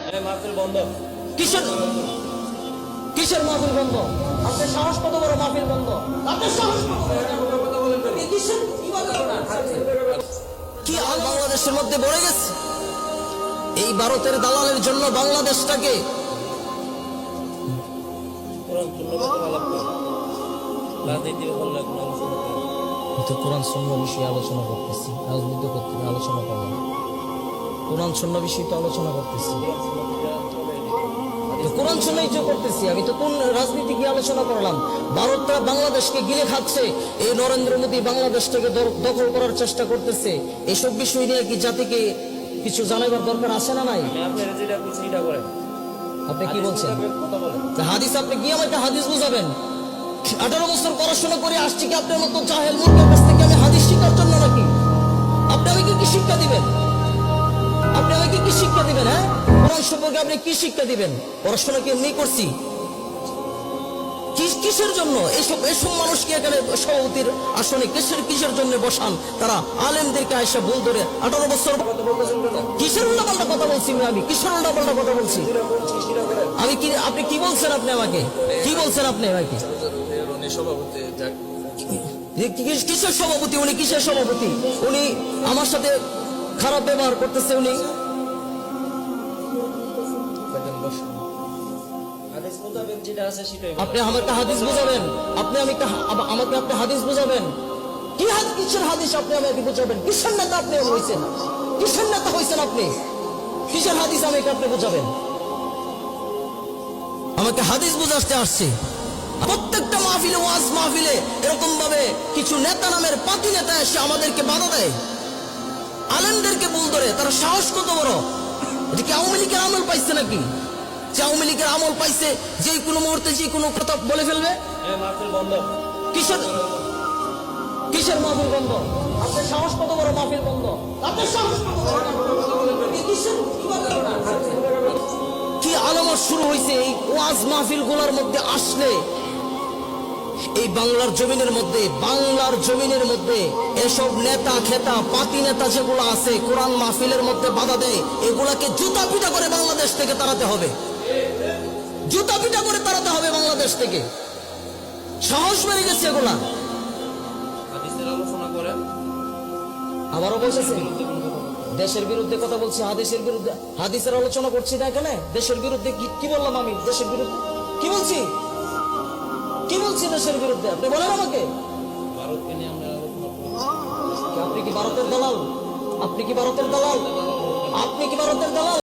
মাহফিল বন্ধ। কিসের কিসের মাহফিল বন্ধ? আপনার সাহস কত বড়? মাহফিল বন্ধ? আপনার সাহস কত বড়? কিসের কি আল বাংলাদেশের মধ্যে বড়ে গেছে? এই ভারতের দালালের জন্য বাংলাদেশটাকে কোরআন শূন্য বিষয়ে আলোচনা করতেছি, রাজনীতি করতে আলোচনা করলাম। কোরআন শূন্য বিষয় তো আলোচনা করতেছি, কোরআন শূন্যই তো করতেছি। আমি তো কোন রাজনীতি কি আলোচনা করলাম? ভারতটা বাংলাদেশকে গিলে খাচ্ছে, এই নরেন্দ্র মোদী বাংলাদেশটাকে দখল করার চেষ্টা করতেছে। এসব বিষয় নিয়ে কি জাতিকে কিছু জানাবার দরকার আছে না নাই? আপনি কি বলছেন? হাদিস আপনি কি আমাকে হাদিস বুঝাবেন? 18 বছর পড়াশোনা করে আসছি কি আপনার মতো জাহেল মূর্খের কাছ থেকে আমি হাদিস শিখার জন্য নাকি? আপনি আমাকে কি শিক্ষা দিবেন? আপনি আমাকে কি শিক্ষা দিবেন? হ্যাঁ, কোরআন সম্পর্কে আপনি কি শিক্ষা দিবেন? পড়াশোনা কি এমনি করছি? কিসের জন্য এসব মানুষকে এখানে সভাপতির আসনে কিসের জন্য বসান? তারা আলেমদেরকে আয়সা ভুল ধরে 18 বছর কিসের উল্টাপাল্টা কথা বলছি? আমি কিসের উল্টাপাল্টা কথা বলছি? আমি কি, আপনি কি বলছেন? আপনি আমাকে কি বলছেন? আপনি আমাকে কিসের সভাপতি? উনি কিসের সভাপতি? উনি আমার সাথে খারাপ ব্যবহার করতেছে। উনি আপনি আমাকে হাদিস বুঝাবেন? আপনি আমাকে আপনি হাদিস বুঝাবেন? কি কিসের হাদিস আপনি আমাকে বুঝাবেন? কিসের নেতা আপনি হয়েছেন? কিসের নেতা হয়েছেন আপনি? কিসের হাদিস আমাকে আপনি বুঝাবেন? আমাকে হাদিস বুঝাতে আসছে। প্রত্যেকটা মাহফিলে, ওয়াজ মাহফিলে এরকম ভাবে কিছু নেতা নামের পাতি নেতা এসে আমাদেরকে বাধা দেয়, আলেমদেরকে ভুল ধরে। তারা সাহস কত বড়? এটা কি আওয়ামী লীগের আমল পাইছে নাকি? যে আওয়ামী লীগের আমল পাইছে, যে কোনো মুহূর্তে যে কোনো কথা বলে ফেলবে। কিসের কিসের মাহফিল বন্ধ? আপনার সাহস কত বড়? মাহফিল বন্ধ? আপনার সাহস কত বড়? কি আলামত শুরু হয়েছে এই ওয়াজ মাহফিল গুলার মধ্যে আসলে? এই বাংলার জমিনের মধ্যে এসব নেতা খেতা পাতি নেতা যেগুলো আছে কোরআন মাহফিলের মধ্যে বাধা দেয়, এগুলাকে জুতা পিটা করে বাংলাদেশ থেকে তাড়াতে হবে। জুতা পিটা করে তাড়াতে হবে বাংলাদেশ থেকে। সাহস বেড়ে গেছে এগুলা। আবারও বলতেছে দেশের বিরুদ্ধে কথা বলছি, হাদিসের বিরুদ্ধে। হাদিসের আলোচনা করছি না এখানে। দেশের বিরুদ্ধে কি বললাম আমি? দেশের বিরুদ্ধে কি বলছি? কি বলছি দেশের বিরুদ্ধে? আপনি বলেন আমাকে। আপনি কি ভারতের দালাল? আপনি কি ভারতের দালাল? আপনি কি ভারতের দালাল?